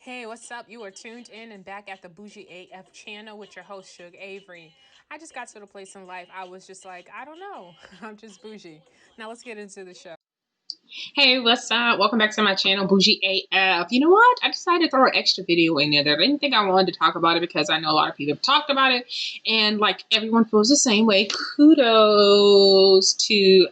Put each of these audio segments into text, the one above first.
Hey, what's up? You are tuned in and back at the Bougie AF channel with your host, Shug Avery. I just got to the place in life I was just like, I don't know. I'm just bougie. Now let's get into the show. Hey, what's up? Welcome back to my channel, Bougie AF. You know what? I decided to throw an extra video in there that I didn't think I wanted to talk about it because I know a lot of people have talked about it and like everyone feels the same way. Kudos to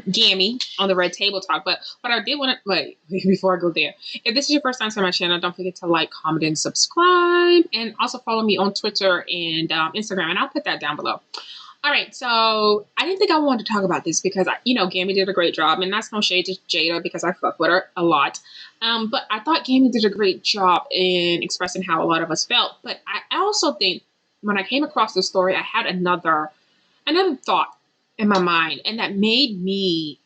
Gammy on the Red Table Talk. But what I did want to, wait, before I go there, if this is your first time to my channel, don't forget to like, comment, and subscribe. And also follow me on Twitter and Instagram, and I'll put that down below. All right, so I didn't think I wanted to talk about this because, Gammy did a great job, and that's no shade to Jada because I fuck with her a lot. But I thought Gammy did a great job in expressing how a lot of us felt. But I also think when I came across this story, I had another thought in my mind, and that made me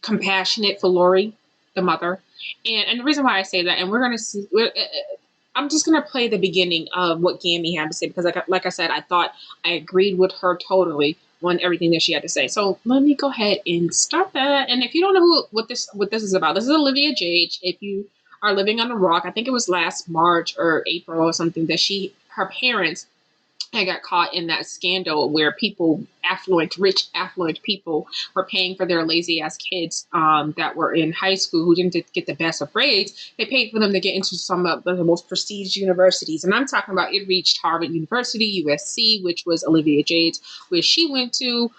compassionate for Lori, the mother. And the reason why I say that, and we're going to see... I'm just going to play the beginning of what Gammy had to say because, like I said, I thought I agreed with her totally on everything that she had to say. So let me go ahead and start that. And if you don't know what this is about, this is Olivia Jade. If you are living on a rock, I think it was last March or April or something that her parents had got caught in that scandal where people, rich affluent people, were paying for their lazy ass kids that were in high school who didn't get the best of grades. They paid for them to get into some of the most prestigious universities. And I'm talking about it reached Harvard University, USC, which was Olivia Jade's, where she went to.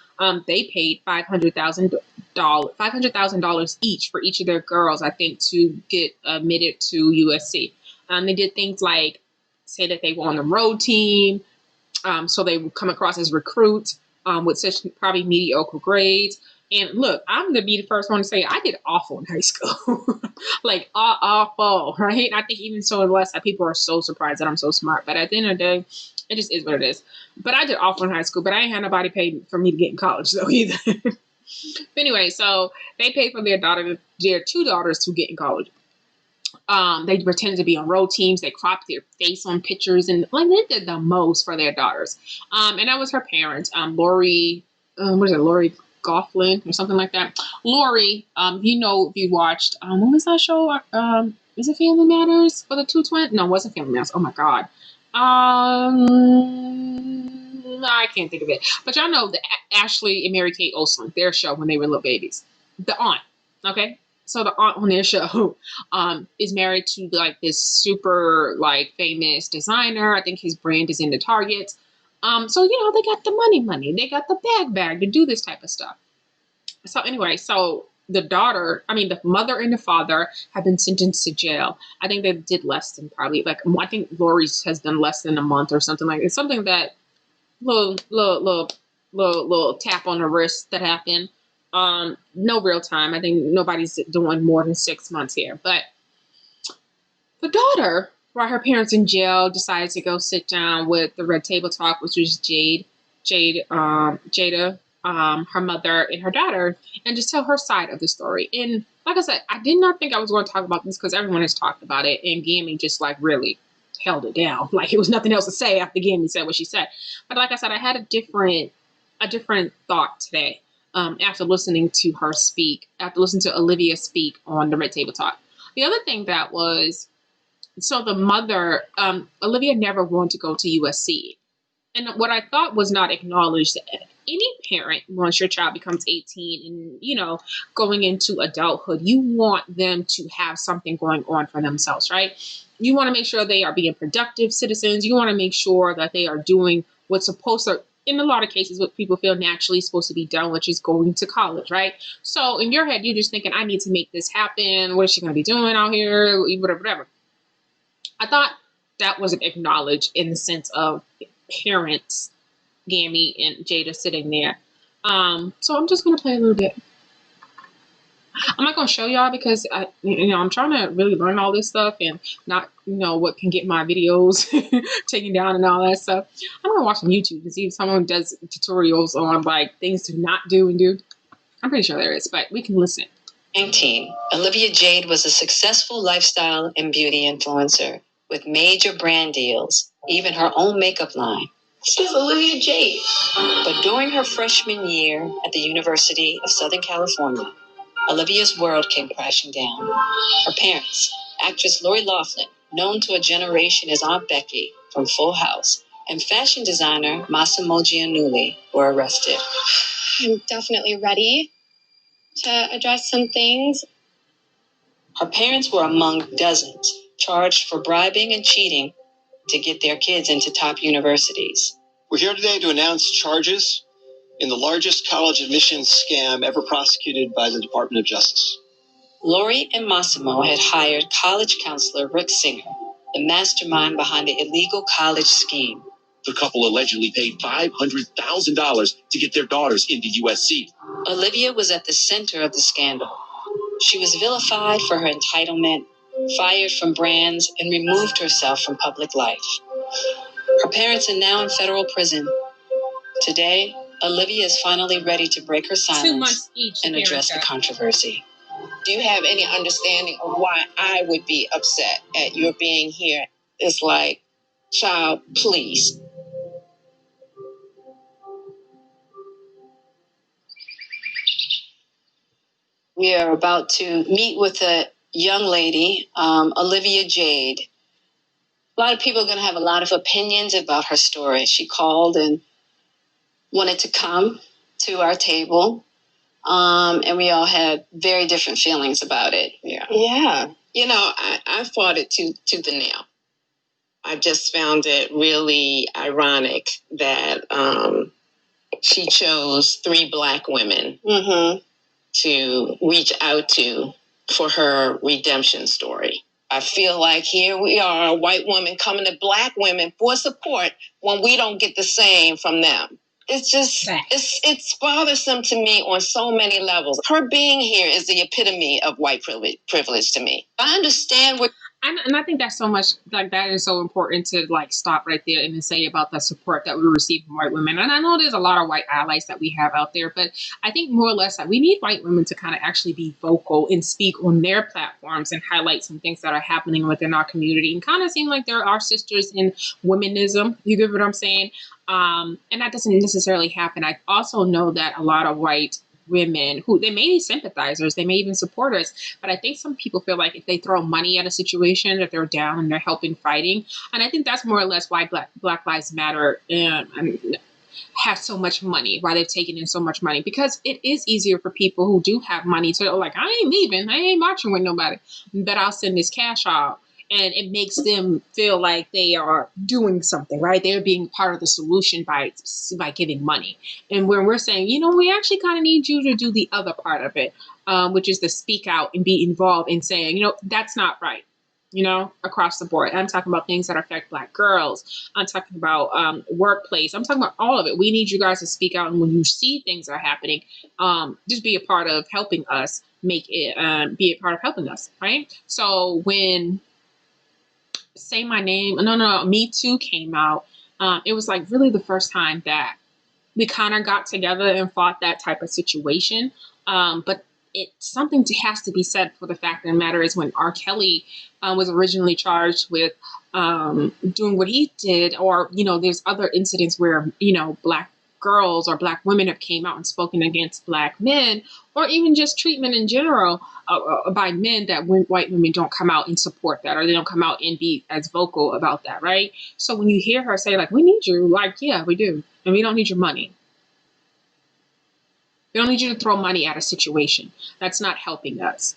They paid $500,000 each for each of their girls, I think, to get admitted to USC. They did things like say that they were on the road team. So they would come across as recruits with such probably mediocre grades. And look, I'm going to be the first one to say I did awful in high school. Like, awful, right? I think even so less that people are so surprised that I'm so smart. But at the end of the day, it just is what it is. But I did awful in high school, but I ain't had nobody pay for me to get in college, though, either. But anyway, so they paid for their two daughters to get in college. They pretended to be on road teams. They cropped their face on pictures and like they did the most for their daughters. And that was her parents. Lori, what is it? Lori Laughlin or something like that. Lori, if you watched, what was that show? Is it Family Matters for the two twins? No, it wasn't Family Matters. Oh my God. I can't think of it. But y'all know the Ashley and Mary Kate Olsen, their show when they were little babies. The aunt, okay? So the aunt on their show is married to like this super like famous designer. I think his brand is in the Target. So they got the money. They got the bag to do this type of stuff. So anyway, so the mother and the father have been sentenced to jail. I think they did less than probably I think Lori's has done less than a month or something like it's something that little tap on the wrist that happened. No real time. I think nobody's doing more than 6 months here. But the daughter, while her parents in jail, decided to go sit down with the Red Table Talk, which was Jada, her mother, and her daughter, and just tell her side of the story. And like I said, I did not think I was going to talk about this because everyone has talked about it, and Gammy just like really held it down. Like it was nothing else to say after Gammy said what she said. But like I said, I had a different thought today. After listening to her speak, after listening to Olivia speak on the Red Table Talk. The other thing that was, so the mother, Olivia never wanted to go to USC. And what I thought was not acknowledged, any parent, once your child becomes 18 and, going into adulthood, you want them to have something going on for themselves, right? You want to make sure they are being productive citizens. You want to make sure that they are doing what's supposed to, in a lot of cases, what people feel naturally supposed to be done, which is going to college, right? So in your head, you're just thinking, I need to make this happen. What is she going to be doing out here? Whatever. I thought that wasn't acknowledged in the sense of parents, Gammy and Jada sitting there. So I'm just going to play a little bit. I'm not going to show y'all because I'm trying to really learn all this stuff and not, what can get my videos taken down and all that stuff. I'm going to watch on YouTube to see if someone does tutorials on like things to not do and do. I'm pretty sure there is, but we can listen. 19. Olivia Jade was a successful lifestyle and beauty influencer with major brand deals, even her own makeup line. This is Olivia Jade. But during her freshman year at the University of Southern California, Olivia's world came crashing down. Her parents, actress Lori Laughlin, known to a generation as Aunt Becky from Full House, and fashion designer Massimo Giannulli were arrested. I'm definitely ready to address some things. Her parents were among dozens charged for bribing and cheating to get their kids into top universities. We're here today to announce charges in the largest college admissions scam ever prosecuted by the Department of Justice. Lori and Massimo had hired college counselor Rick Singer, the mastermind behind the illegal college scheme. The couple allegedly paid $500,000 to get their daughters into USC. Olivia was at the center of the scandal. She was vilified for her entitlement, fired from brands, and removed herself from public life. Her parents are now in federal prison. Today, Olivia is finally ready to break her silence 2 months each and address the controversy. Do you have any understanding of why I would be upset at your being here? It's like, child, please. We are about to meet with a young lady, Olivia Jade. A lot of people are going to have a lot of opinions about her story. She called and wanted to come to our table, and we all had very different feelings about it. Yeah. You know, I fought it to the nail. I just found it really ironic that she chose 3 Black women to reach out to for her redemption story. I feel like here we are, a white woman coming to Black women for support when we don't get the same from them. It's just, it's bothersome to me on so many levels. Her being here is the epitome of white privilege to me. I understand what... And I think that's so much, like, that is so important to, like, stop right there and to say about the support that we receive from white women. And I know there's a lot of white allies that we have out there, but I think more or less that we need white women to kind of actually be vocal and speak on their platforms and highlight some things that are happening within our community and kind of seem like they're our sisters in womanism. You get what I'm saying? And that doesn't necessarily happen. I also know that a lot of white women who, they may be sympathizers, they may even support us, but I think some people feel like if they throw money at a situation that they're down and they're helping fighting. And I think that's more or less why Black Lives Matter have so much money, why they've taken in so much money, because it is easier for people who do have money to, like, I ain't leaving, I ain't marching with nobody, but I'll send this cash out. And it makes them feel like they are doing something, right? They're being part of the solution by giving money. And when we're saying, you know, we actually kind of need you to do the other part of it, which is to speak out and be involved in saying, you know, that's not right, you know, across the board. I'm talking about things that affect Black girls. I'm talking about workplace. I'm talking about all of it. We need you guys to speak out. And when you see things are happening, just be a part of helping us make it, be a part of helping us, right? So when Say My Name, no, Me Too came out, it was like really the first time that we kind of got together and fought that type of situation. But something has to be said for the fact of the matter is when R. Kelly was originally charged with doing what he did, or, you know, there's other incidents where, you know, Black girls or Black women have came out and spoken against Black men, or even just treatment in general by men, that white women don't come out and support that, or they don't come out and be as vocal about that, right? So when you hear her say, like, we need you, like, yeah, we do. And we don't need your money. We don't need you to throw money at a situation. That's not helping us.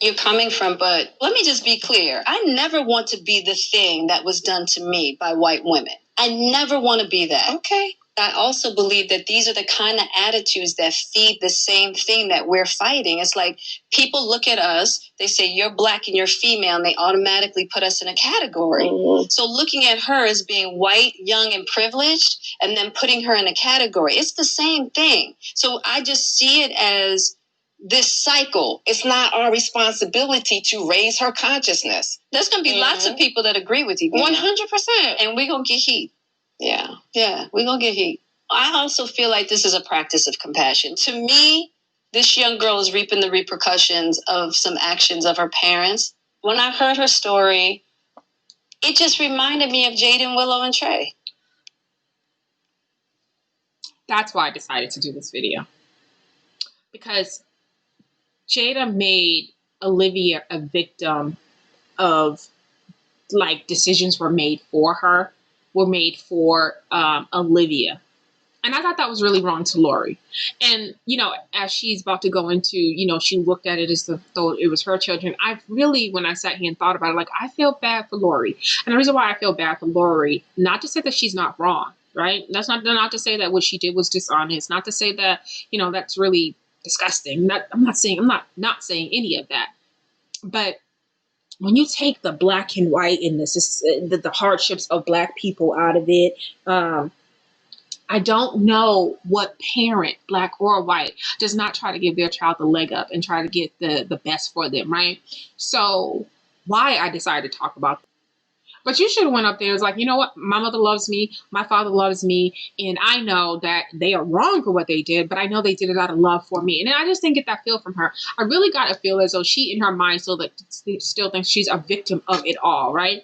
You're coming from, but let me just be clear. I never want to be the thing that was done to me by white women. I never want to be that. Okay. I also believe that these are the kind of attitudes that feed the same thing that we're fighting. It's like people look at us, they say, you're Black and you're female, and they automatically put us in a category. Mm-hmm. So looking at her as being white, young, and privileged, and then putting her in a category, it's the same thing. So I just see it as this cycle. It's not our responsibility to raise her consciousness. There's going to be lots of people that agree with you. 100%. And we're going to get heat. Yeah, we're going to get heat. I also feel like this is a practice of compassion. To me, this young girl is reaping the repercussions of some actions of her parents. When I heard her story, it just reminded me of Jade and Willow and Trey. That's why I decided to do this video. Because Jada made Olivia a victim of, like, decisions were made for her, were made for Olivia. And I thought that was really wrong to Lori. And, you know, as she's about to go into, you know, she looked at it as though it was her children. I really, when I sat here and thought about it, like, I feel bad for Lori. And the reason why I feel bad for Lori, not to say that she's not wrong, right? That's not to say that what she did was dishonest. Not to say that, you know, that's really disgusting. I'm not saying any of that. But when you take the black and white and the hardships of black people out of it, I don't know what parent, black or white, does not try to give their child the leg up and try to get the best for them, right? So why I decided to talk about that. But you should have went up there and was like, you know what? My mother loves me. My father loves me. And I know that they are wrong for what they did, but I know they did it out of love for me. And I just didn't get that feel from her. I really got a feel as though she, in her mind, still thinks she's a victim of it all, right?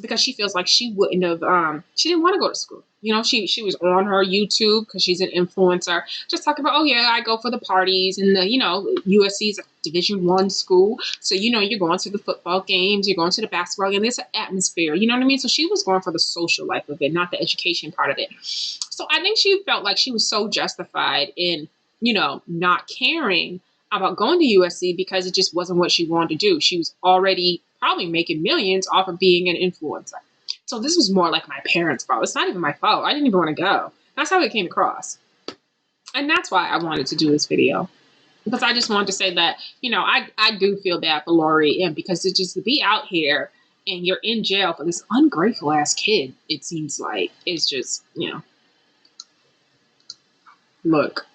Because she feels like she wouldn't have, she didn't want to go to school. You know, she was on her YouTube because she's an influencer, just talking about, oh yeah, I go for the parties, and the, you know, USC is a Division I school, so you know you're going to the football games, you're going to the basketball game. There's an atmosphere, you know what I mean? So she was going for the social life of it, not the education part of it. So I think she felt like she was so justified in, you know, not caring about going to USC because it just wasn't what she wanted to do. She was already probably making millions off of being an influencer. So this was more like my parents' fault. It's not even my fault. I didn't even want to go. That's how it came across. And that's why I wanted to do this video. Because I just wanted to say that, you know, I do feel bad for Lori. And because to just be out here and you're in jail for this ungrateful ass kid, it seems like it's just, you know. Look.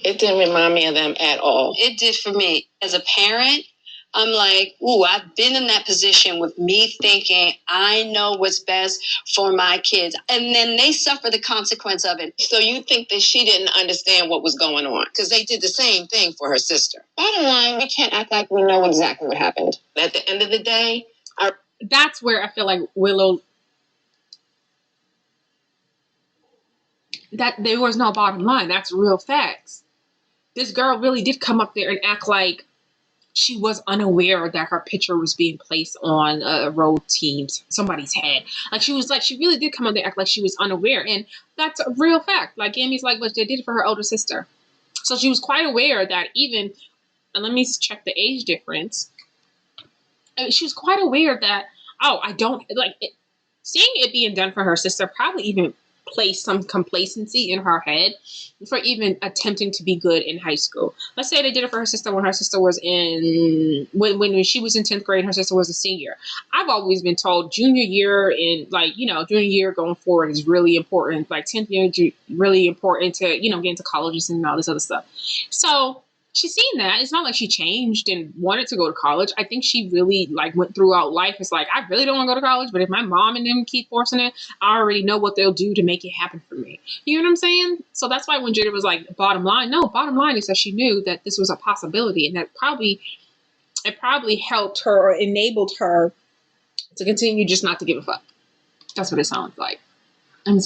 It didn't remind me of them at all. It did for me. As a parent, I'm like, ooh, I've been in that position with me thinking I know what's best for my kids. And then they suffer the consequence of it. So you think that she didn't understand what was going on? Because they did the same thing for her sister. Bottom line, we can't act like we know exactly what happened. At the end of the day, that's where I feel like Willow, that there was no bottom line. That's real facts. This girl really did come up there and act like she was unaware that her picture was being placed on a road team's, somebody's head. Like, she really did come up there and act like she was unaware. And that's a real fact. Like, Amy's like, but they did it for her older sister. So she was quite aware that even, and let me check the age difference. She was quite aware that, oh, I don't, like, seeing it being done for her sister probably even place some complacency in her head for even attempting to be good in high school. Let's say they did it for her sister when her sister was when she was in 10th grade, her sister was a senior. I've always been told junior year and, like, you know, junior year going forward is really important. Like 10th year, really important to, you know, get into colleges and all this other stuff. So she's seen that. It's not like she changed and wanted to go to college. I think she really, like, went throughout life. It's like, I really don't want to go to college, but if my mom and them keep forcing it, I already know what they'll do to make it happen for me. You know what I'm saying? So that's why when Jada was like, bottom line, no, bottom line is that she knew that this was a possibility, and that it probably helped her or enabled her to continue just not to give a fuck. That's what it sounds like. I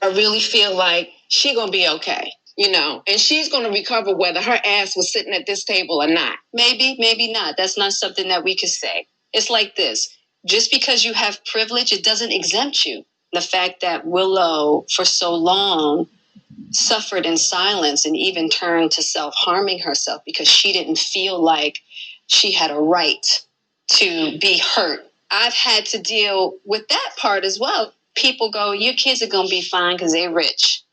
really feel like she gonna be okay. You know, and she's going to recover whether her ass was sitting at this table or not. Maybe, maybe not. That's not something that we could say. It's like this. Just because you have privilege, it doesn't exempt you. The fact that Willow, for so long, suffered in silence and even turned to self-harming herself because she didn't feel like she had a right to be hurt. I've had to deal with that part as well. People go, your kids are going to be fine because they're rich.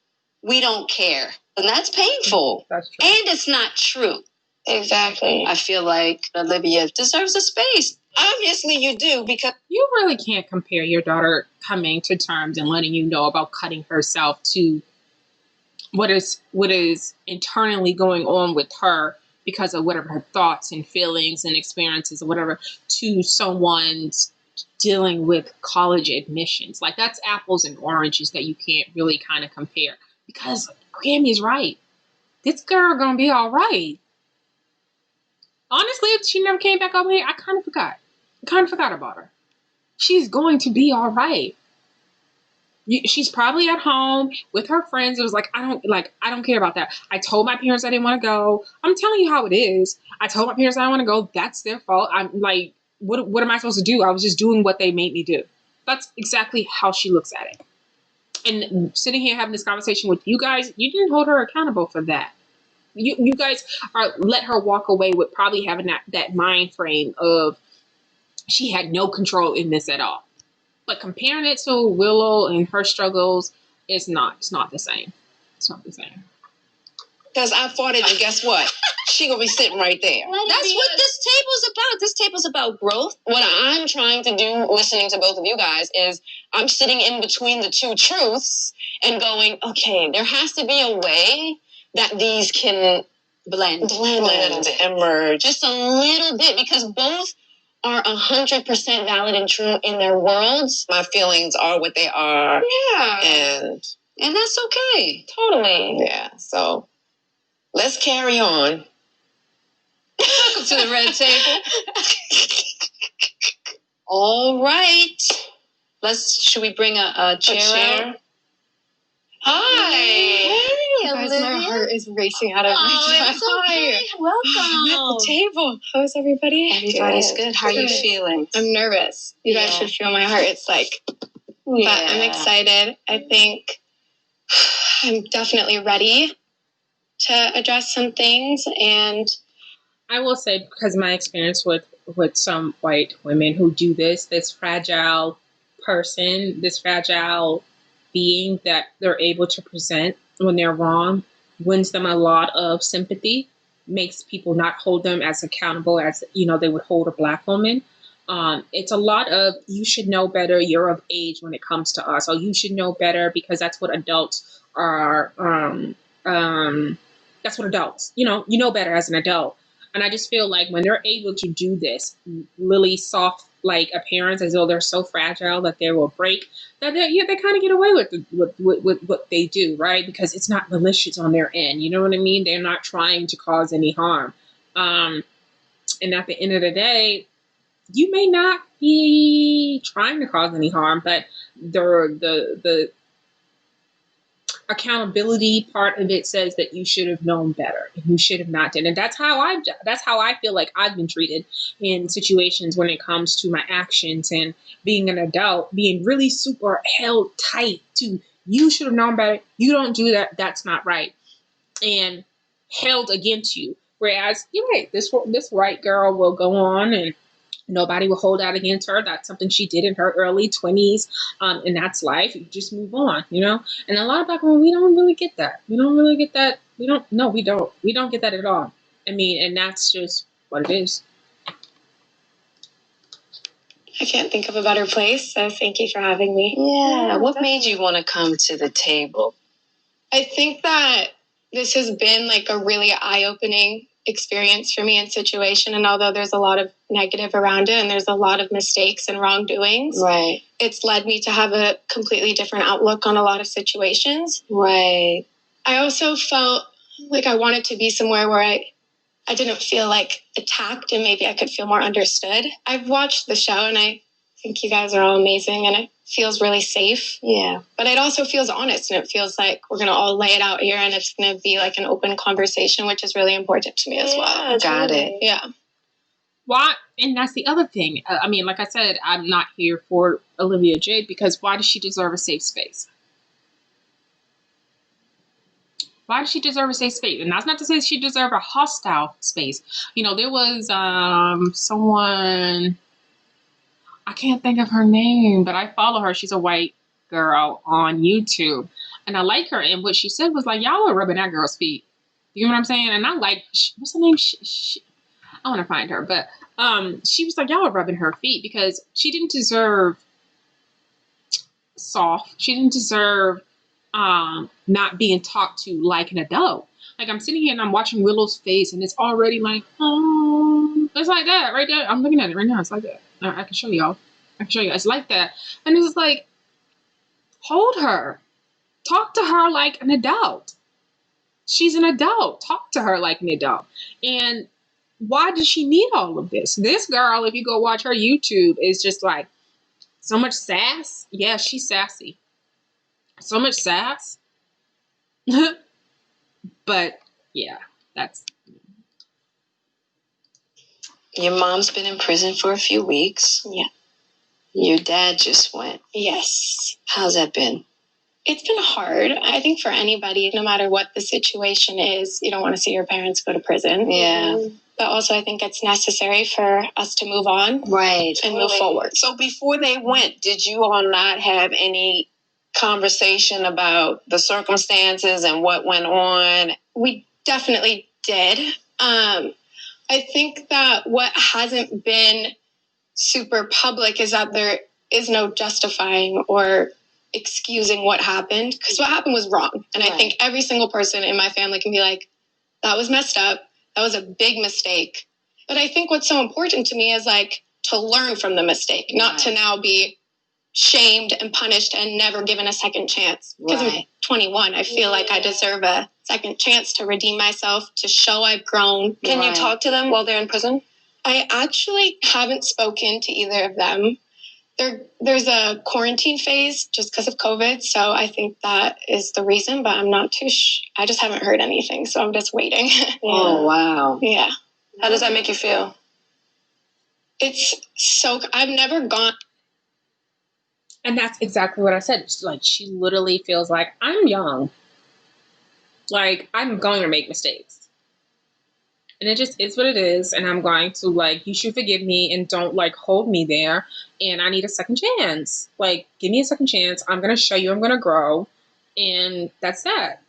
We don't care. And that's painful. That's true. And it's not true. Exactly. I feel like Olivia deserves a space. Obviously you do, because you really can't compare your daughter coming to terms and letting you know about cutting herself to what is internally going on with her because of whatever her thoughts and feelings and experiences or whatever, to someone's dealing with college admissions. Like, that's apples and oranges that you can't really kind of compare. Because Grammy's right. This girl gonna be all right. Honestly, if she never came back over here, I kind of forgot. I kind of forgot about her. She's going to be all right. She's probably at home with her friends. It was like, I don't care about that. I told my parents I didn't want to go. I'm telling you how it is. I told my parents I don't want to go. That's their fault. I'm like, what am I supposed to do? I was just doing what they made me do. That's exactly how she looks at it. And sitting here having this conversation with you guys, you didn't hold her accountable for that. You guys let her walk away with probably having that mind frame of she had no control in this at all. But comparing it to Willow and her struggles, it's not the same. It's not the same. Because I fought it, and guess what? She gonna be sitting right there. That's what this table's about. This table's about growth. What I'm trying to do, listening to both of you guys, is I'm sitting in between the two truths and going, okay, there has to be a way that these can Blend and merge just a little bit, because both are 100% valid and true in their worlds. My feelings are what they are. Yeah. And that's okay. totally. Yeah. So let's carry on. Welcome to the red table. All right. Should we bring a chair out? Hi. Hey, Guys, Olivia. my heart is racing out of my chest. It's okay. Welcome. I'm at the table. How's everybody? Everybody's good. How are you feeling? I'm nervous. You guys Yeah. should feel my heart. It's like, but I'm excited. I think I'm definitely ready to address some things. And I will say, because of my experience with some white women who do this fragile person, this fragile being that they're able to present when they're wrong, wins them a lot of sympathy, makes people not hold them as accountable as, they would hold a Black woman. It's a lot of, you should know better, you're of age when it comes to us, or you should know better because that's what adults are, that's what adults, you know better as an adult. And I just feel like when they're able to do this, really soft like appearance, as though they're so fragile that they will break, that they kind of get away with what they do, right? Because it's not malicious on their end. You know what I mean? They're not trying to cause any harm. And at the end of the day, you may not be trying to cause any harm, but the accountability part of it says that you should have known better and you should have not done. And that's how I feel like I've been treated in situations when it comes to my actions and being an adult, being really super held tight to, you should have known better, you don't do that, that's not right, and held against you. Whereas you're right, this white girl will go on and nobody will hold out against her. That's something she did in her early 20s. And that's life. You just move on, And a lot of Black women, we don't really get that. We don't really get that. We don't get that at all. I mean, and that's just what it is. I can't think of a better place. So thank you for having me. Yeah. What made you want to come to the table? I think that this has been like a really eye-opening experience for me and situation. And although there's a lot of negative around it and there's a lot of mistakes and wrongdoings, right, it's led me to have a completely different outlook on a lot of situations. Right. I also felt like I wanted to be somewhere where I didn't feel like attacked and maybe I could feel more understood. I've watched the show and I think you guys are all amazing and it feels really safe. Yeah. But it also feels honest and it feels like we're going to all lay it out here and it's going to be like an open conversation, which is really important to me as well. Got it. Yeah. Why? And that's the other thing. I mean, like I said, I'm not here for Olivia Jade because why does she deserve a safe space? Why does she deserve a safe space? And that's not to say she deserves a hostile space. There was someone, I can't think of her name, but I follow her. She's a white girl on YouTube. And I like her. And what she said was like, y'all are rubbing that girl's feet. You know what I'm saying? And I like, what's her name? I want to find her. But she was like, y'all are rubbing her feet because she didn't deserve soft. She didn't deserve not being talked to like an adult. Like I'm sitting here and I'm watching Willow's face and it's already like, oh, it's like that right there. I'm looking at it right now. It's like that. I can show y'all. It's like that. And it's like, hold her. Talk to her like an adult. She's an adult. Talk to her like an adult. And why does she need all of this? This girl, if you go watch her YouTube, is just like so much sass. Yeah, she's sassy. So much sass. But yeah, that's. Your mom's been in prison for a few weeks. Yeah. Your dad just went. Yes. How's that been? It's been hard. I think for anybody, no matter what the situation is, you don't want to see your parents go to prison. Yeah. But also I think it's necessary for us to move on. Right. And move forward. So before they went, did you all not have any conversation about the circumstances and what went on? We definitely did. I think that what hasn't been super public is that there is no justifying or excusing what happened, because what happened was wrong. And I think every single person in my family can be like, that was messed up. That was a big mistake. But I think what's so important to me is like to learn from the mistake, not to now be shamed and punished and never given a second chance. Because I'm 21, I feel like I deserve a second chance to redeem myself, to show I've grown. Can you talk to them while they're in prison? I actually haven't spoken to either of them. There's a quarantine phase just because of COVID, so I think that is the reason, but I'm not too I just haven't heard anything, so I'm just waiting. Oh, wow. Yeah. How does that make you feel? It's so... I've never gone... And that's exactly what I said. It's like, she literally feels like, I'm young. Like, I'm going to make mistakes. And it just is what it is. And I'm going to, like, you should forgive me and don't, like, hold me there. And I need a second chance. Like, give me a second chance. I'm going to show you I'm going to grow. And that's that.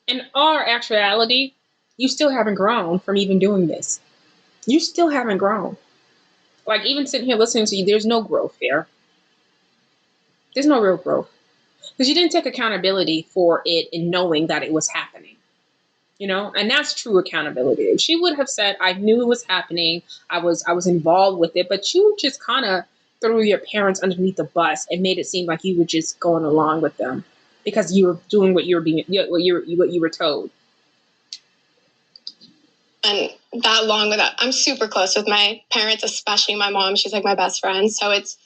In all actuality, you still haven't grown from even doing this. You still haven't grown. Like, even sitting here listening to you, there's no growth there. There's no real growth. Because you didn't take accountability for it and knowing that it was happening. You know, and that's true accountability. If she would have said, I knew it was happening, I was involved with it, but you just kind of threw your parents underneath the bus and made it seem like you were just going along with them because you were doing what you were told. And that long with that, I'm super close with my parents, especially my mom. She's like my best friend. So it's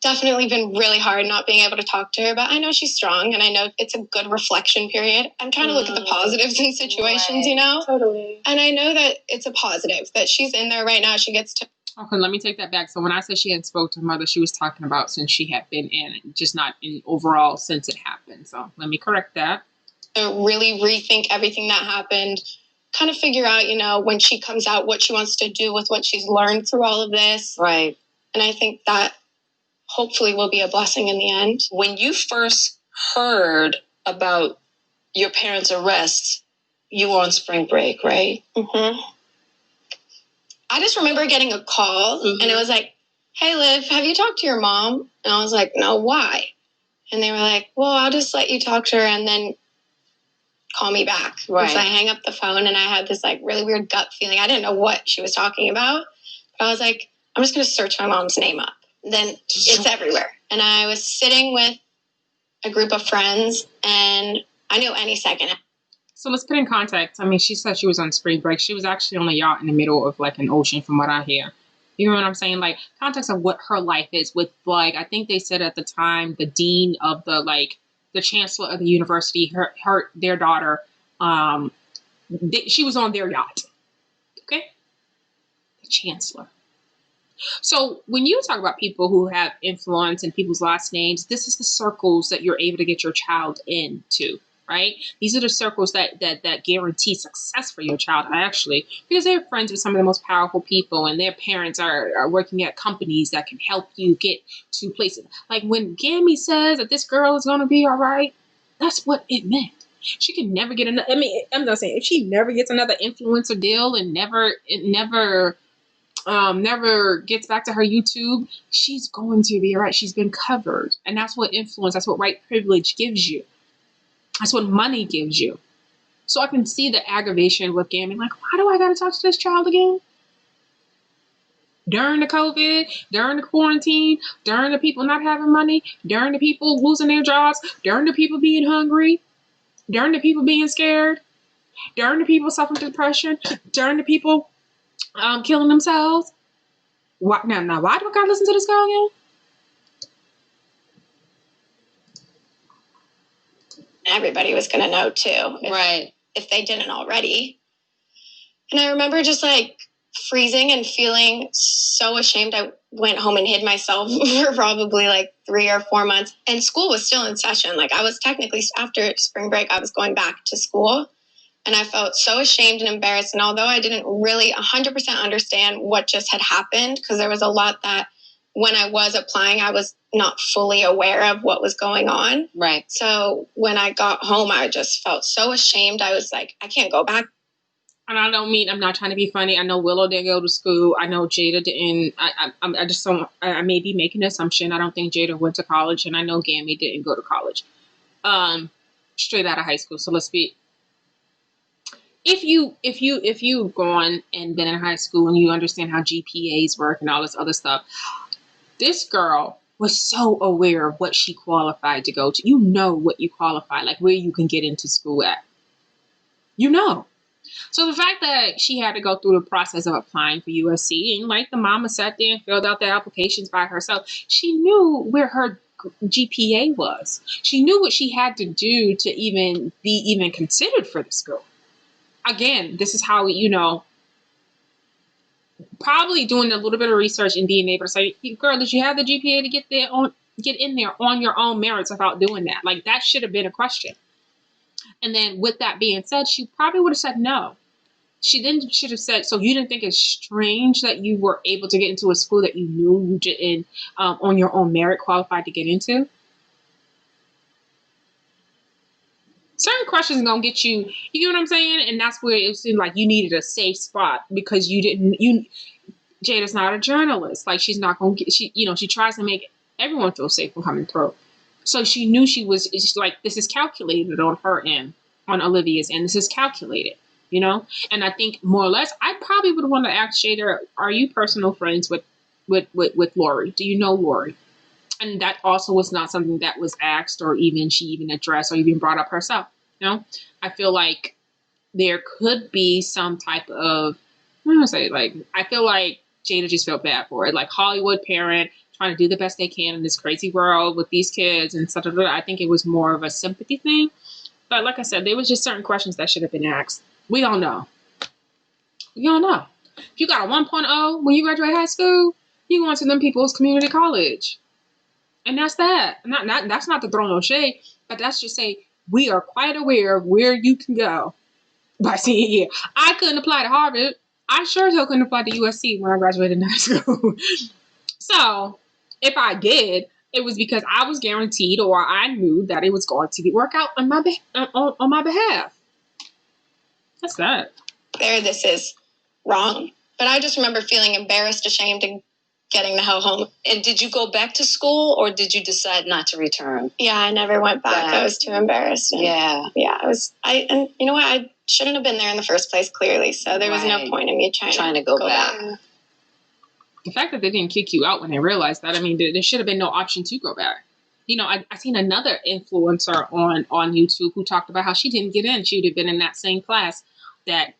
definitely been really hard not being able to talk to her, but I know she's strong and I know it's a good reflection period. I'm trying to look at the positives in situations, you know? Totally. And I know that it's a positive, that she's in there right now. She gets to... Okay, let me take that back. So when I said she hadn't spoke to her mother, she was talking about since she had been in, just not in overall since it happened. So let me correct that. Really rethink everything that happened, kind of figure out, you know, when she comes out, what she wants to do with what she's learned through all of this. Right. And I think that hopefully will be a blessing in the end. When you first heard about your parents' arrests, you were on spring break, right? Mm-hmm. I just remember getting a call and it was like, hey, Liv, have you talked to your mom? And I was like, no, why? And they were like, well, I'll just let you talk to her and then call me back. Right. So I hang up the phone and I had this like really weird gut feeling. I didn't know what she was talking about. But I was like, I'm just going to search my mom's name up. Then it's everywhere. And I was sitting with a group of friends and I knew any second. So let's put in context. I mean, she said she was on spring break. She was actually on a yacht in the middle of like an ocean from what I hear. You know what I'm saying? Like context of what her life is with like, I think they said at the time, the dean of the chancellor of the university, their daughter, she was on their yacht. Okay. The chancellor. So when you talk about people who have influence and people's last names, this is the circles that you're able to get your child into, right? These are the circles that guarantee success for your child, actually, because they're friends with some of the most powerful people and their parents are working at companies that can help you get to places. Like when Gammy says that this girl is going to be all right, that's what it meant. She can never get another, I mean, I'm not saying if she never gets another influencer deal and never gets back to her YouTube, she's going to be all right. She's been covered. And that's what influence, that's what white privilege gives you. That's what money gives you. So I can see the aggravation with Gammy. Like, why do I got to talk to this child again? During the COVID, during the quarantine, during the people not having money, during the people losing their jobs, during the people being hungry, during the people being scared, during the people suffering depression, during the people killing themselves. Why do I gotta listen to this girl again? everybody was going to know too. If they didn't already. And I remember just like freezing and feeling so ashamed. I went home and hid myself for probably like 3 or 4 months. And school was still in session. Like I was technically, after spring break, I was going back to school. And I felt so ashamed and embarrassed. And although I didn't really 100% understand what just had happened, because there was a lot that when I was applying, I was not fully aware of what was going on. Right. So when I got home, I just felt so ashamed. I was like, I can't go back. And I'm not trying to be funny. I know Willow didn't go to school. I know Jada didn't. I just don't, I may be making an assumption. I don't think Jada went to college. And I know Gammy didn't go to college. Straight out of high school. So let's be, if you've gone and been in high school and you understand how GPAs work and all this other stuff, this girl was so aware of what she qualified to go to. You know what you qualify, like where you can get into school at. You know. So the fact that she had to go through the process of applying for USC, and like the mama sat there and filled out the applications by herself, she knew where her GPA was. She knew what she had to do to even be considered for the school. Again, this is how, probably doing a little bit of research and being able to say, girl, did you have the GPA to get in there on your own merits without doing that? Like that should have been a question. And then with that being said, she probably would have said no. She then should have said, so you didn't think it's strange that you were able to get into a school that you knew you didn't, on your own merit, qualified to get into? Certain questions going to get you, you get what I'm saying? And that's where it seemed like you needed a safe spot because Jada's not a journalist. Like she's not going to get, she tries to make everyone feel safe from coming through. So she knew it's like, this is calculated on her end, on Olivia's end. This is calculated. And I think more or less, I probably would want to ask Jada, are you personal friends with Lori? Do you know Lori? And that also was not something that was asked or she even addressed or even brought up herself. I feel like there could be some type of, I feel like Jada just felt bad for it. Like Hollywood parent trying to do the best they can in this crazy world with these kids and stuff. I think it was more of a sympathy thing. But like I said, there was just certain questions that should have been asked. We all know. If you got a 1.0 when you graduate high school, you going to them people's community college. And that's that. That's not to throw no shade, but that's just say we are quite aware of where you can go by senior year. I couldn't apply to Harvard. I sure as hell couldn't apply to USC when I graduated high school. So if I did, it was because I was guaranteed or I knew that it was going to work out on my behalf. That's that. This is wrong. But I just remember feeling embarrassed, ashamed, and getting the hell home. And did you go back to school or did you decide not to return? Yeah, I never went back. I was too embarrassed. Yeah, and you know what? I shouldn't have been there in the first place, clearly. So there was no point in me trying to go back. The fact that they didn't kick you out when they realized that, there should have been no option to go back. I seen another influencer on YouTube who talked about how she didn't get in. She would have been in that same class that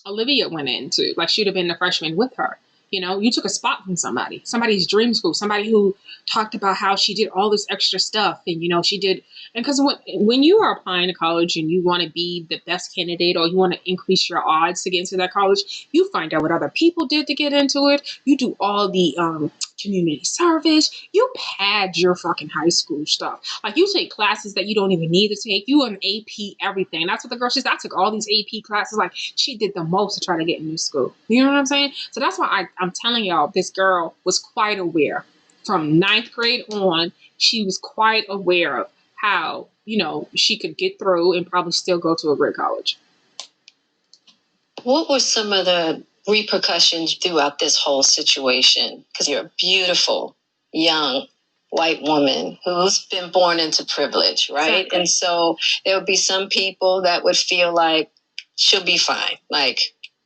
Olivia went into. Like she'd have been the freshman with her. You took a spot from somebody's dream school, somebody who talked about how she did all this extra stuff. And, she did. And because when you are applying to college and you want to be the best candidate or you want to increase your odds to get into that college, you find out what other people did to get into it. You do all the community service. You pad your fucking high school stuff. Like you take classes that you don't even need to take. You an AP everything. And that's what the girl says. I took all these AP classes. Like she did the most to try to get into school. You know what I'm saying? So that's why I'm telling y'all, this girl was quite aware. From 9th grade on, she was quite aware of how, she could get through and probably still go to a great college. What were some of the repercussions throughout this whole situation? Because you're a beautiful, young, white woman who's been born into privilege, right? Exactly. And so there would be some people that would feel like she'll be fine. Like,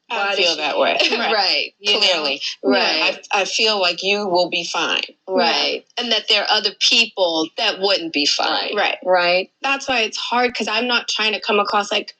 I feel that way. Right. Clearly. Right. I feel like you will be fine. Right. Yeah. And that there are other people that wouldn't be fine. Right. Right. That's why it's hard because I'm not trying to come across like,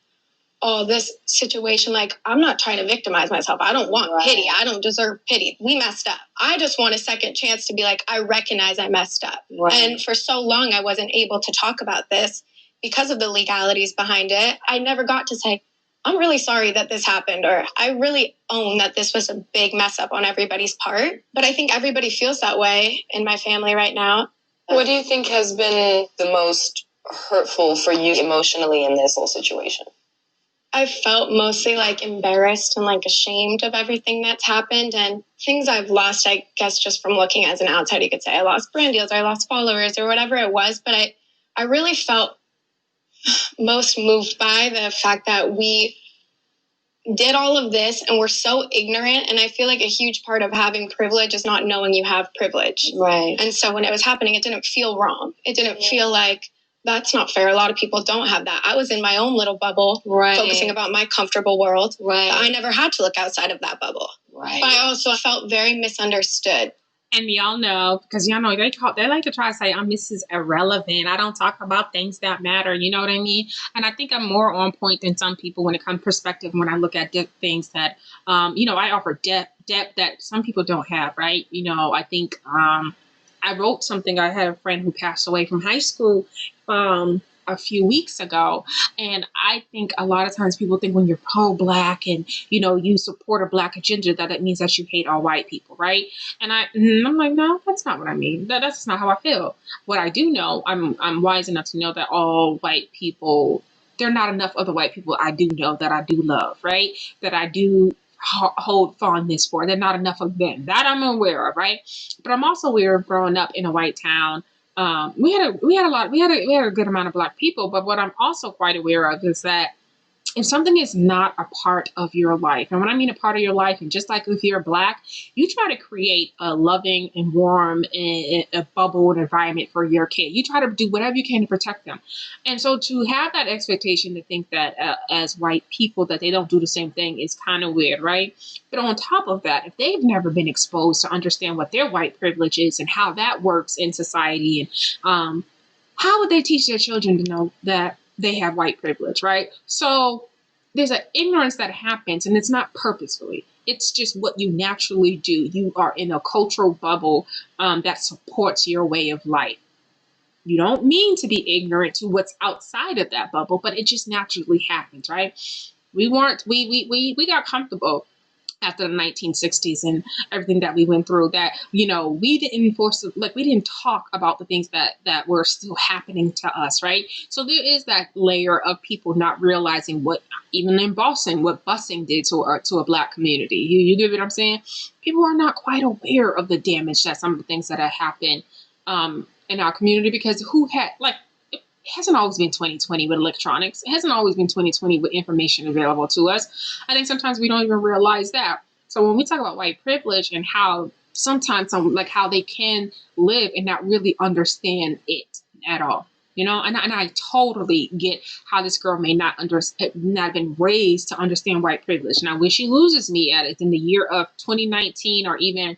oh, this situation, like, I'm not trying to victimize myself. I don't want pity. I don't deserve pity. We messed up. I just want a second chance to be like, I recognize I messed up. Right. And for so long, I wasn't able to talk about this because of the legalities behind it. I never got to say, I'm really sorry that this happened, or I really own that this was a big mess up on everybody's part. But I think everybody feels that way in my family right now. What do you think has been the most hurtful for you emotionally in this whole situation? I felt mostly like embarrassed and like ashamed of everything that's happened, and things I've lost, I guess, just from looking as an outsider. You could say I lost brand deals, or I lost followers, or whatever it was. But I really felt most moved by the fact that we did all of this and we're so ignorant. And I feel like a huge part of having privilege is not knowing you have privilege. Right. And so when it was happening, it didn't feel wrong. It didn't feel like, that's not fair. A lot of people don't have that. I was in my own little bubble, focusing about my comfortable world. Right. But I never had to look outside of that bubble. Right. But I also felt very misunderstood. And y'all know, because y'all know they like to try to say I'm Mrs. Irrelevant. I don't talk about things that matter. You know what I mean? And I think I'm more on point than some people when it comes to perspective. When I look at things that, I offer depth that some people don't have. Right? I think I wrote something. I had a friend who passed away from high school a few weeks ago. And I think a lot of times people think when you're pro-Black and, you support a Black agenda, that it means that you hate all white people, right? And I'm like, no, that's not what I mean. That's not how I feel. What I do know, I'm wise enough to know that all white people, there are not enough other white people I do know that I do love, right? That I do hold fondness for. There are not enough of them. That I'm aware of, right? But I'm also aware of growing up in a white town. We had a good amount of Black people, but what I'm also quite aware of is that if something is not a part of your life, and when I mean a part of your life, and just like if you're Black, you try to create a loving and warm and a bubble and environment for your kid. You try to do whatever you can to protect them. And so to have that expectation to think that as white people that they don't do the same thing is kind of weird, right? But on top of that, if they've never been exposed to understand what their white privilege is and how that works in society, and how would they teach their children to know that they have white privilege, right? So there's an ignorance that happens, and it's not purposefully. It's just what you naturally do. You are in a cultural bubble that supports your way of life. You don't mean to be ignorant to what's outside of that bubble, but it just naturally happens, right? We got comfortable after the 1960s and everything that we went through, that, we didn't talk about the things that were still happening to us, right? So there is that layer of people not realizing what, even in Boston, what busing did to a Black community. You get what I'm saying? People are not quite aware of the damage that some of the things that have happened in our community, because it hasn't always been 2020 with electronics. It hasn't always been 2020 with information available to us. I think sometimes we don't even realize that. So when we talk about white privilege and how sometimes how they can live and not really understand it at all, and I totally get how this girl may not been raised to understand white privilege. And I wish she loses me at it in the year of 2019 or even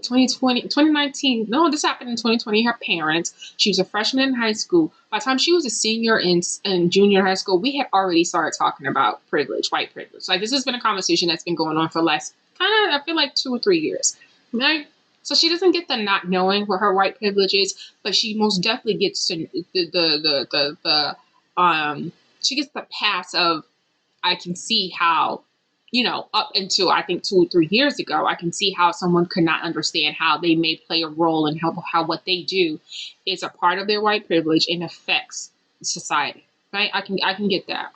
2019. No, this happened in 2020. Her parents, she was a freshman in high school. By the time she was a senior in junior high school, we had already started talking about privilege, white privilege. Like, this has been a conversation that's been going on for I feel like 2 or 3 years, right? So she doesn't get the not knowing what her white privilege is, but she most definitely gets to she gets the pass of, I can see how, up until I think 2 or 3 years ago, I can see how someone could not understand how they may play a role in how what they do is a part of their white privilege and affects society, right? I can get that.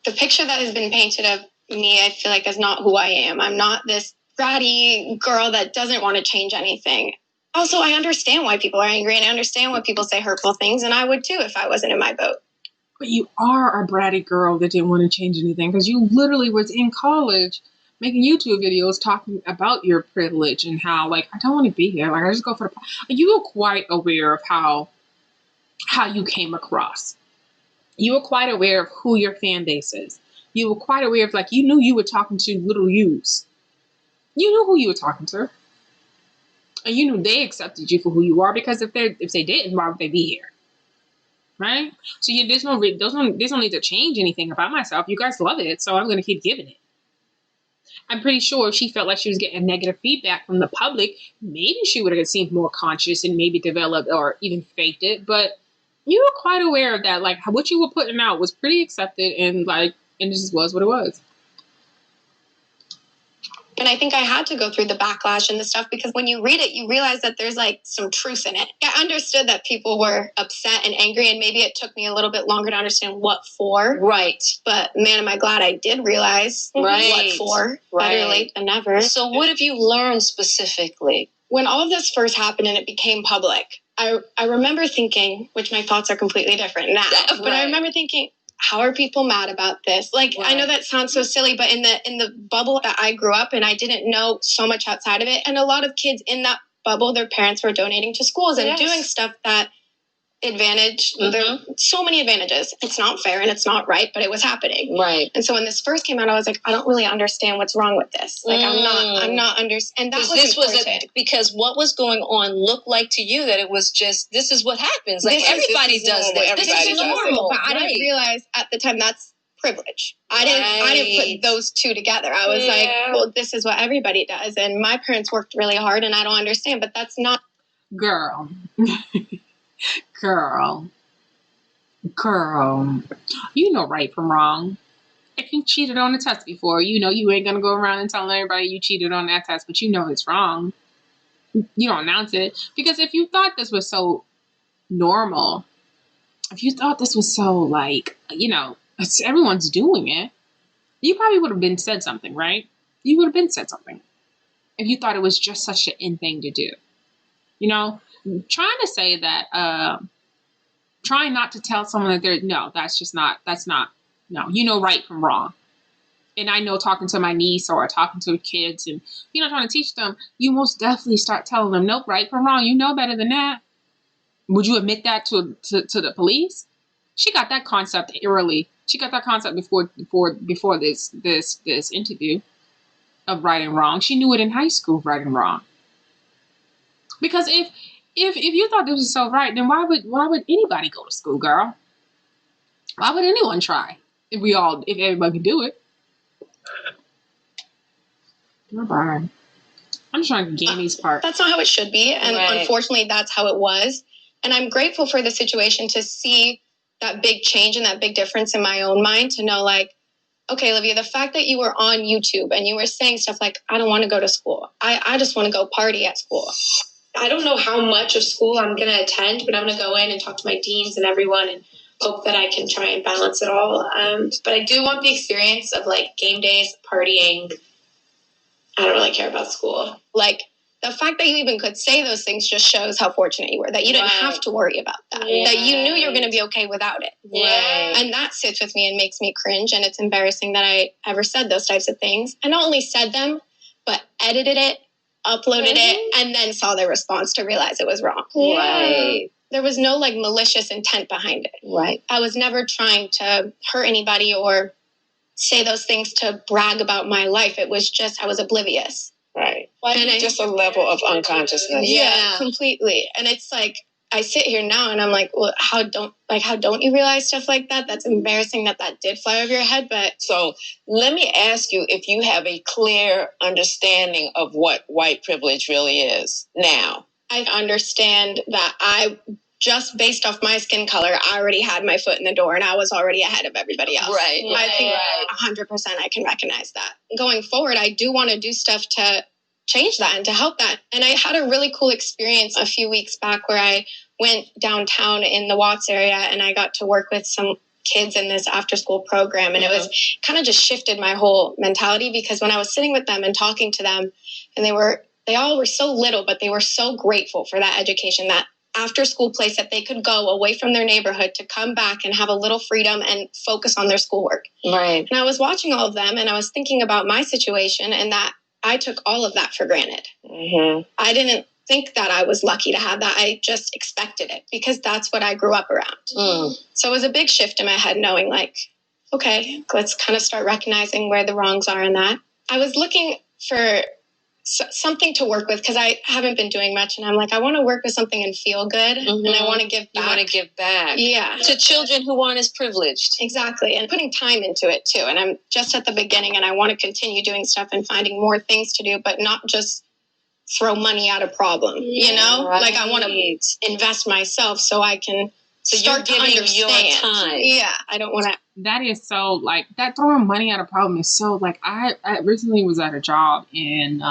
The picture that has been painted of me, I feel like, is not who I am. I'm not this bratty girl that doesn't want to change anything. Also, I understand why people are angry, and I understand why people say hurtful things, and I would too if I wasn't in my boat. But you are a bratty girl that didn't want to change anything, because you literally was in college making YouTube videos talking about your privilege and how, I don't want to be here. I just go for the... You were quite aware of how you came across. You were quite aware of who your fan base is. You were quite aware of, you knew you were talking to little yous. You knew who you were talking to. And you knew they accepted you for who you are, because if they didn't, why would they be here? Right? So there's no need to change anything about myself. You guys love it, so I'm going to keep giving it. I'm pretty sure if she felt like she was getting negative feedback from the public, maybe she would have seemed more conscious and maybe developed or even faked it. But you were quite aware of that. Like, what you were putting out was pretty accepted, and it just was what it was. And I think I had to go through the backlash and the stuff, because when you read it, you realize that there's like some truth in it. I understood that people were upset and angry, and maybe it took me a little bit longer to understand what for. Right. But man, am I glad I did realize what for. Right. Better late than never. So what have you learned specifically? When all of this first happened and it became public, I remember thinking, which my thoughts are completely different now, but I remember thinking, how are people mad about this? Like, I know that sounds so silly, but in the bubble that I grew up in, I didn't know so much outside of it. And a lot of kids in that bubble, their parents were donating to schools and doing stuff that advantage. There are so many advantages. It's not fair and it's not right, but it was happening. Right. And so when this first came out, I was like, I don't really understand what's wrong with this. Like, I'm not understand. And that was important. Because what was going on looked like to you that it was just, this is what happens. Like, everybody does this. This is normal. But I didn't realize at the time that's privilege. I didn't put those two together. I was like, well, this is what everybody does. And my parents worked really hard and I don't understand, but that's not. Girl. Girl, you know right from wrong. If you cheated on a test before, you know you ain't gonna go around and tell everybody you cheated on that test, but you know it's wrong. You don't announce it. Because if you thought this was so normal, if you thought this was so like, everyone's doing it, you probably would have been said something, right? You would have been said something if you thought it was just such an in thing to do. Trying to say that, trying not to tell someone that you know right from wrong. And I know, talking to my niece or talking to kids and, trying to teach them, you most definitely start telling them, nope, right from wrong. You know better than that. Would you admit that to the police? She got that concept early. She got that concept before this interview of right and wrong. She knew it in high school, right and wrong. Because if you thought this was so right, then why would anybody go to school, girl? Why would anyone try if everybody could do it? Bye. I'm just trying to gain these parts. That's not how it should be, and unfortunately, that's how it was. And I'm grateful for the situation to see that big change and that big difference in my own mind, to know, like, okay, Olivia, the fact that you were on YouTube and you were saying stuff like, I don't want to go to school. I just want to go party at school. I don't know how much of school I'm going to attend, but I'm going to go in and talk to my deans and everyone and hope that I can try and balance it all. But I do want the experience of, like, game days, partying. I don't really care about school. Like, the fact that you even could say those things just shows how fortunate you were, that you didn't have to worry about that, that you knew you were going to be okay without it. And that sits with me and makes me cringe. And it's embarrassing that I ever said those types of things. I not only said them, but edited it, uploaded it, and then saw their response to realize it was wrong. There was no, like, malicious intent behind it. I was never trying to hurt anybody or say those things to brag about my life. It was just, I was oblivious. And just a level of unconsciousness. Yeah, completely. And it's like, I sit here now and I'm like, well, how don't you realize stuff like that? That's embarrassing that did fly over your head. But so let me ask you if you have a clear understanding of what white privilege really is now. I understand that just based off my skin color, I already had my foot in the door and I was already ahead of everybody else. I think 100% I can recognize that. Going forward, I do want to do stuff to change that and to help that. And I had a really cool experience a few weeks back where I went downtown in the Watts area and I got to work with some kids in this after school program. And it was kind of just shifted my whole mentality, because when I was sitting with them and talking to them, and they all were so little, but they were so grateful for that education, that after school place that they could go away from their neighborhood to come back and have a little freedom and focus on their schoolwork. And I was watching all of them and I was thinking about my situation, and that I took all of that for granted. I didn't think that I was lucky to have that. I just expected it because that's what I grew up around. So it was a big shift in my head, knowing, like, okay, let's kind of start recognizing where the wrongs are in that. I was looking for something to work with, because I haven't been doing much, and I'm like, I want to work with something and feel good, and I want to give back. You want to give back. Yeah. To children who aren't as privileged. Exactly. And putting time into it too. And I'm just at the beginning, and I want to continue doing stuff and finding more things to do, but not just throw money at a problem, you know? Right. Like, I want to invest myself so I can start to understand. Your time. Yeah. I don't want to. That is so, like, that throwing money at a problem is so, like, I recently was at a job, and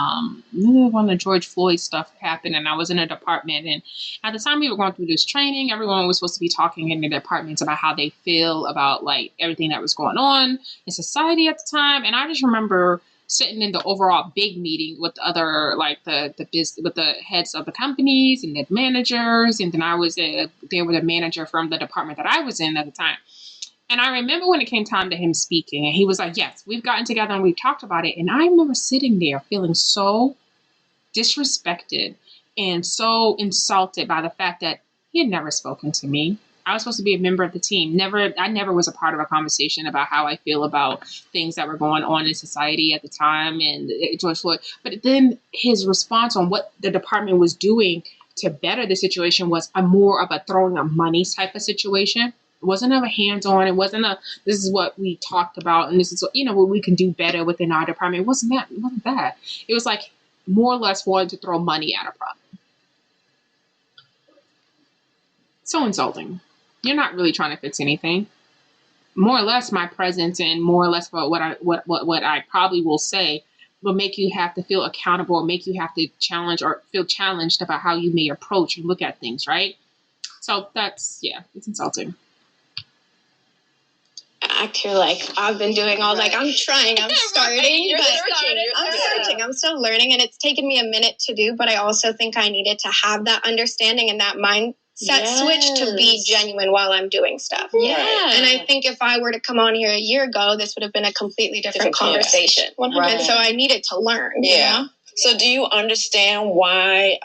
when the George Floyd stuff happened, and I was in a department, and at the time we were going through this training, everyone was supposed to be talking in the departments about how they feel about, like, everything that was going on in society at the time. And I just remember sitting in the overall big meeting with the other, like, with the heads of the companies and the managers, and then I was there with a manager from the department that I was in at the time. And I remember when it came time to him speaking, and he was like, yes, we've gotten together and we've talked about it. And I remember sitting there feeling so disrespected and so insulted by the fact that he had never spoken to me. I was supposed to be a member of the team. I never was a part of a conversation about how I feel about things that were going on in society at the time and George Floyd. But then his response on what the department was doing to better the situation was more of a throwing of money type of situation. It wasn't a hands-on. It wasn't this is what we talked about, and this is what, what we can do better within our department. It wasn't that. It was like more or less wanting to throw money at a problem. So insulting. You're not really trying to fix anything. More or less, my presence and more or less about what I probably will say will make you have to feel accountable, or make you have to challenge or feel challenged about how you may approach and look at things, right? So it's insulting. Act you're like, I've been doing all, like, I'm trying, I'm starting, I'm searching, I'm still learning, and it's taken me a minute to do, but I also think I needed to have that understanding and that mindset switch to be genuine while I'm doing stuff. Yeah. And I think if I were to come on here a year ago, this would have been a completely different conversation. Right. And so I needed to learn. Yeah. You know? So do you understand why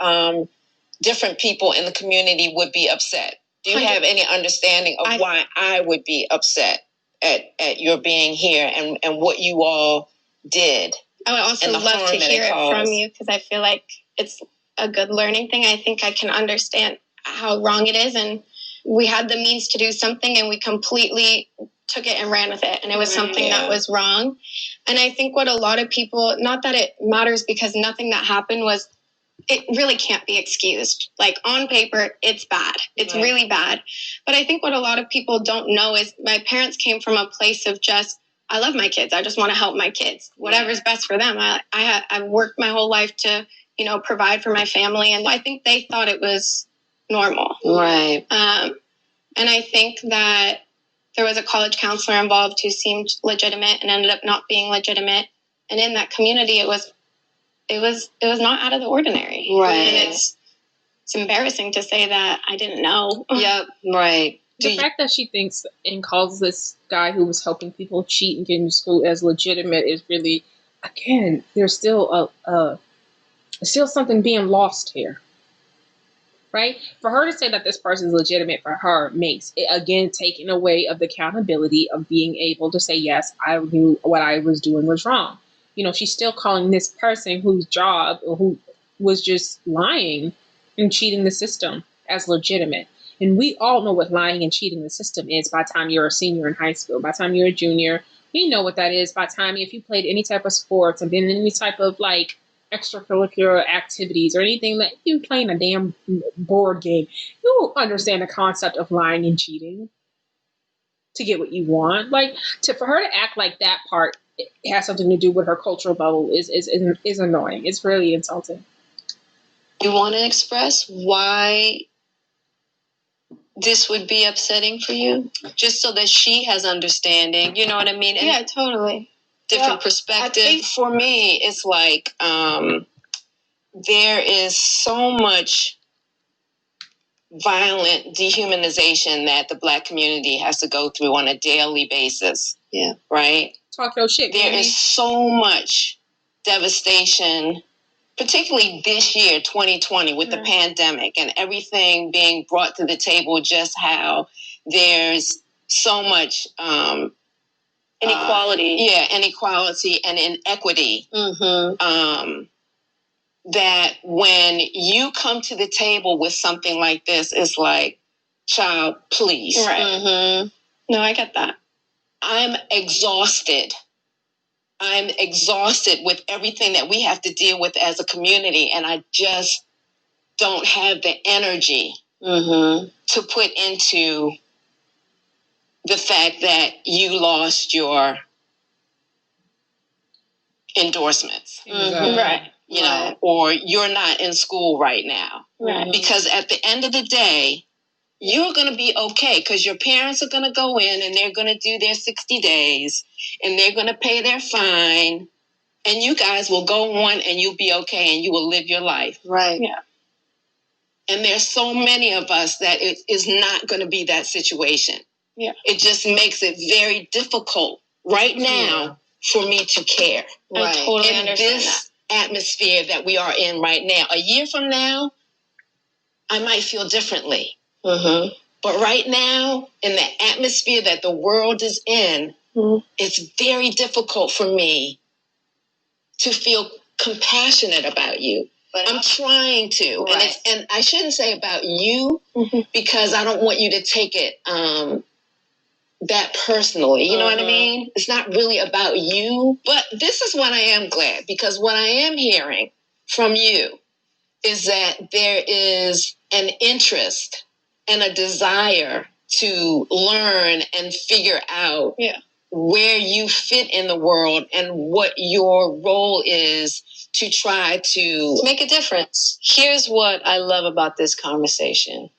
different people in the community would be upset? Do you have any understanding of why I would be upset at your being here and what you all did? I would also love to hear it from you, because I feel like it's a good learning thing. I think I can understand how wrong it is, and we had the means to do something and we completely took it and ran with it, and it was something that was wrong. And I think what a lot of people, not that it matters, because nothing that happened it really can't be excused. Like, on paper, it's bad. It's really bad. But I think what a lot of people don't know is my parents came from a place of just, I love my kids. I just want to help my kids. Whatever's best for them. I've worked my whole life to, provide for my family. And I think they thought it was normal. Right. And I think that there was a college counselor involved who seemed legitimate and ended up not being legitimate. And in that community, it was not out of the ordinary. Right. And it's embarrassing to say that I didn't know. Yep. Right. The fact that she thinks and calls this guy who was helping people cheat and get into school as legitimate is really, again, there's still still something being lost here. Right? For her to say that this person is legitimate for her makes it, again, taking away of the accountability of being able to say, yes, I knew what I was doing was wrong. She's still calling this person whose job or who was just lying and cheating the system as legitimate. And we all know what lying and cheating the system is by the time you're a senior in high school. By the time you're a junior, we know what that is. By the time, if you played any type of sports and been in any type of, like, extracurricular activities or anything, that you playing a damn board game, you understand the concept of lying and cheating to get what you want. Like, for her to act like that part, it has something to do with her cultural bubble is annoying. It's really insulting. You want to express why this would be upsetting for you? Just so that she has understanding, you know what I mean? And yeah, totally. Different perspective. I think for me, it's like there is so much violent dehumanization that the Black community has to go through on a daily basis. Yeah. Right? Talk your shit. There is so much devastation, particularly this year, 2020, with the pandemic and everything being brought to the table, just how there's so much inequality. Inequality and inequity. Mm-hmm. that when you come to the table with something like this, it's like, child, please. Right. Mm-hmm. No, I get that. I'm exhausted. I'm exhausted with everything that we have to deal with as a community, and I just don't have the energy to put into the fact that you lost your endorsements. Mm-hmm. Right. You know, or you're not in school right now. Right. Because at the end of the day, you're going to be okay because your parents are going to go in and they're going to do their 60 days and they're going to pay their fine, and you guys will go on and you'll be okay and you will live your life. Right. Yeah. And there's so many of us that it is not going to be that situation. Yeah. It just makes it very difficult right now for me to care. I totally in understand this atmosphere that we are in right now. A year from now, I might feel differently. Mm-hmm. But right now, in the atmosphere that the world is in, it's very difficult for me to feel compassionate about you. But I'm trying to. Right. And I shouldn't say about you because I don't want you to take it that personally. You know what I mean? It's not really about you. But this is what I am glad, because what I am hearing from you is that there is an interest and a desire to learn and figure out where you fit in the world and what your role is to try to make a difference. Here's what I love about this conversation.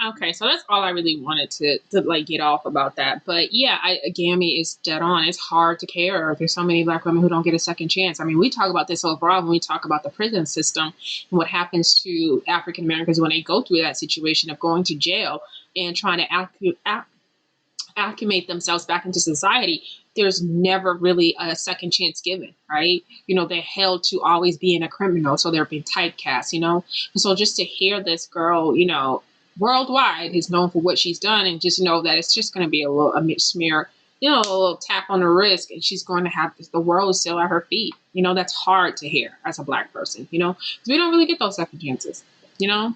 Okay, so that's all I really wanted to like get off about that. But yeah, Gammy is dead on. It's hard to care. There's so many Black women who don't get a second chance. I mean, we talk about this overall when we talk about the prison system and what happens to African Americans when they go through that situation of going to jail and trying to acclimate themselves back into society. There's never really a second chance given, right? You know, they're held to always being a criminal, so they're being typecast, you know? And so just to hear this girl, you know, worldwide is known for what she's done, and just know that it's just going to be a smear, you know, a little tap on the wrist, and she's going to have the world still at her feet. You know, that's hard to hear as a Black person, you know, because we don't really get those second chances, you know?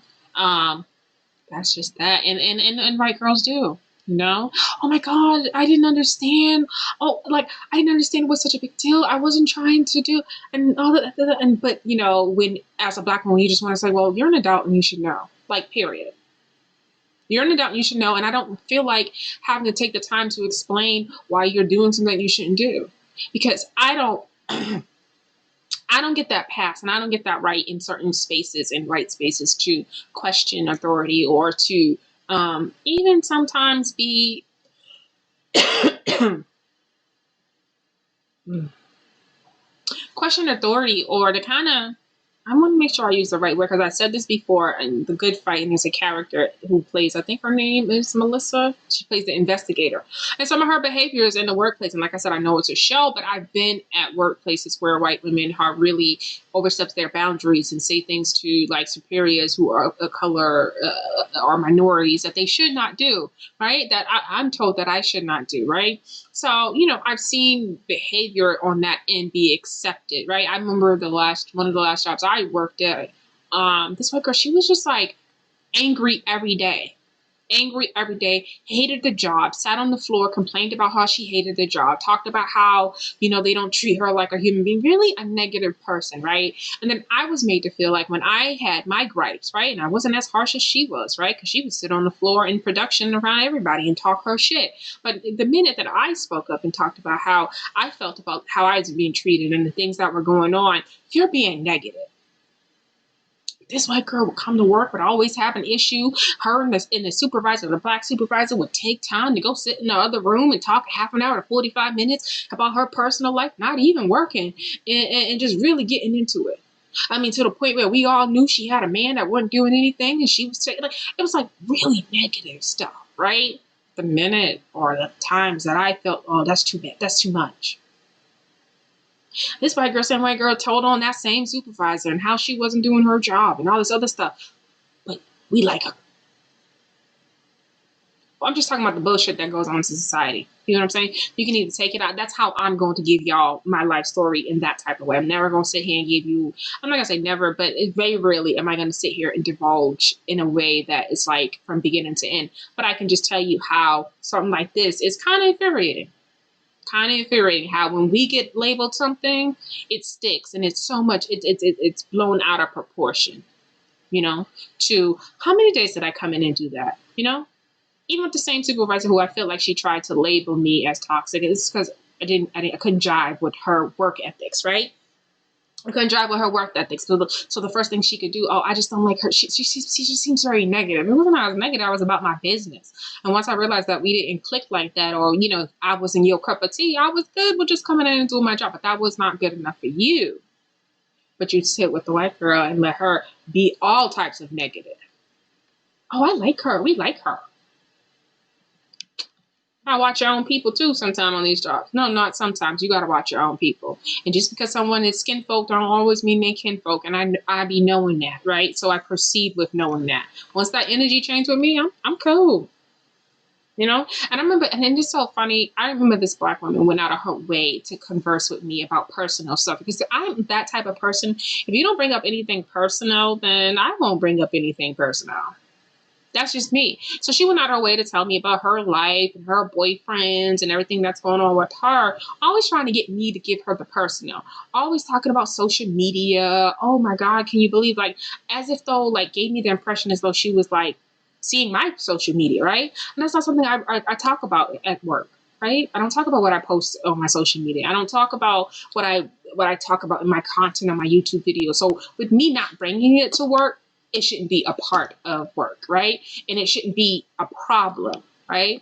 That's just that. And white girls do. You know, oh my God, I didn't understand. Oh, like I didn't understand it was such a big deal. I wasn't trying to do and all that. And but you know, when as a Black woman, you just want to say, well, you're an adult and you should know. Like, period. You're an adult and you should know. And I don't feel like having to take the time to explain why you're doing something that you shouldn't do, because I don't. I don't get that pass, and I don't get that right in certain spaces and right spaces to question authority or to even sometimes be question authority, or to kind of, I want to make sure I use the right word, because I said this before in The Good Fight, and there's a character who plays, I think her name is Melissa. She plays the investigator. And some of her behaviors in the workplace, and like I said, I know it's a show, but I've been at workplaces where white women have really overstepped their boundaries and say things to like superiors who are a color or minorities that they should not do, right? That I'm told that I should not do, right? So, you know, I've seen behavior on that end be accepted, right? I remember one of the last jobs I worked at, this white girl, she was just like angry every day, hated the job, sat on the floor, complained about how she hated the job, talked about how, you know, they don't treat her like a human being, really a negative person, right? And then I was made to feel like when I had my gripes, right, and I wasn't as harsh as she was, right, because she would sit on the floor in production around everybody and talk her shit. But the minute that I spoke up and talked about how I felt about how I was being treated and the things that were going on, you're being negative. This white girl would come to work, would always have an issue. Her and the supervisor, the Black supervisor, would take time to go sit in the other room and talk half an hour to 45 minutes about her personal life, not even working, and just really getting into it. I mean, to the point where we all knew she had a man that wasn't doing anything, and she was saying, like, it was like really negative stuff, right? The minute or the times that I felt, oh, that's too bad, that's too much. This same white girl told on that same supervisor and how she wasn't doing her job and all this other stuff. But we like her. Well, I'm just talking about the bullshit that goes on in society. You know what I'm saying? You can either take it out. That's how I'm going to give y'all my life story in that type of way. I'm never going to sit here and give you, I'm not going to say never, but very rarely am I going to sit here and divulge in a way that is like from beginning to end. But I can just tell you how something like this is kind of infuriating. Kind of infuriating how when we get labeled something, it sticks and it's so much, it's blown out of proportion, you know, to how many days did I come in and do that, you know? Even with the same supervisor who I feel like she tried to label me as toxic, it's because I couldn't jive with her work ethics, right? I couldn't jive with her work ethics. So the first thing she could do, oh, I just don't like her. She just seems very negative. It wasn't I was negative. I was about my business. And once I realized that we didn't click like that, or, you know, I was in your cup of tea, I was good with just coming in and doing my job. But that was not good enough for you. But you sit with the white girl and let her be all types of negative. Oh, I like her. We like her. I watch your own people too sometime on these jobs. No, not sometimes. You got to watch your own people. And just because someone is skinfolk don't always mean they kinfolk. And I be knowing that, right? So I proceed with knowing that. Once that energy changes with me, I'm cool. You know? And I remember, and then it's so funny, I remember this Black woman went out of her way to converse with me about personal stuff. Because I'm that type of person. If you don't bring up anything personal, then I won't bring up anything personal. That's just me. So she went out her way to tell me about her life and her boyfriends and everything that's going on with her. Always trying to get me to give her the personal. Always talking about social media. Oh my God, can you believe? Like, as if though, like, gave me the impression as though she was like seeing my social media, right? And that's not something I talk about at work, right? I don't talk about what I post on my social media. I don't talk about what I talk about in my content on my YouTube video. So with me not bringing it to work, it shouldn't be a part of work, right? And it shouldn't be a problem, right?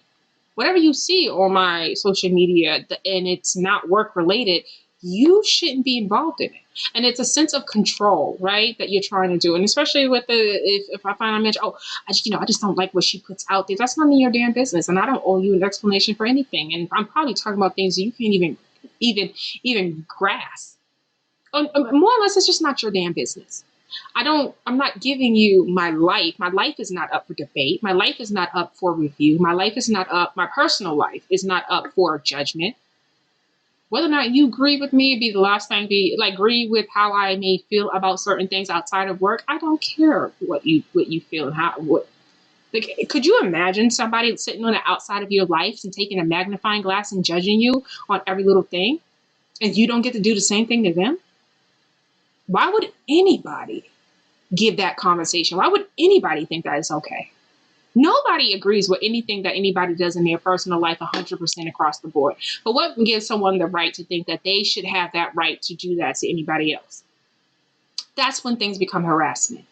Whatever you see on my social media and it's not work related, you shouldn't be involved in it. And it's a sense of control, right, that you're trying to do. And especially with if I find I mention, oh, I just don't like what she puts out there. That's none of your damn business. And I don't owe you an explanation for anything. And I'm probably talking about things that you can't even grasp. More or less, it's just not your damn business. I'm not giving you my life. My life is not up for debate. My life is not up for review. My life is not up. My personal life is not up for judgment. Whether or not you agree with me, be the last thing, agree with how I may feel about certain things outside of work. I don't care what you feel and like, could you imagine somebody sitting on the outside of your life and taking a magnifying glass and judging you on every little thing, and you don't get to do the same thing to them? Why would anybody give that conversation? Why would anybody think that it's okay? Nobody agrees with anything that anybody does in their personal life 100% across the board. But what gives someone the right to think that they should have that right to do that to anybody else? That's when things become harassment.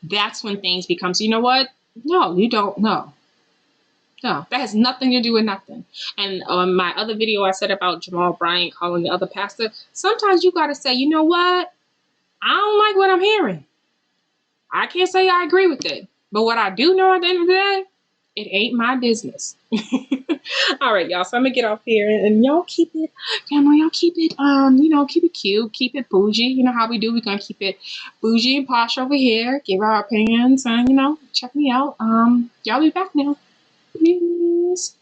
That's when things become, so you know what? No, you don't know. No, that has nothing to do with nothing. And on my other video, I said about Jamal Bryant calling the other pastor. Sometimes you got to say, you know what? I don't like what I'm hearing. I can't say I agree with it. But what I do know at the end of the day, it ain't my business. All right, y'all. So I'm gonna get off here and y'all keep it, y'all keep it, keep it cute, keep it bougie. You know how we do. We're gonna keep it bougie and posh over here. Give our opinions and check me out. Y'all be back now. Peace.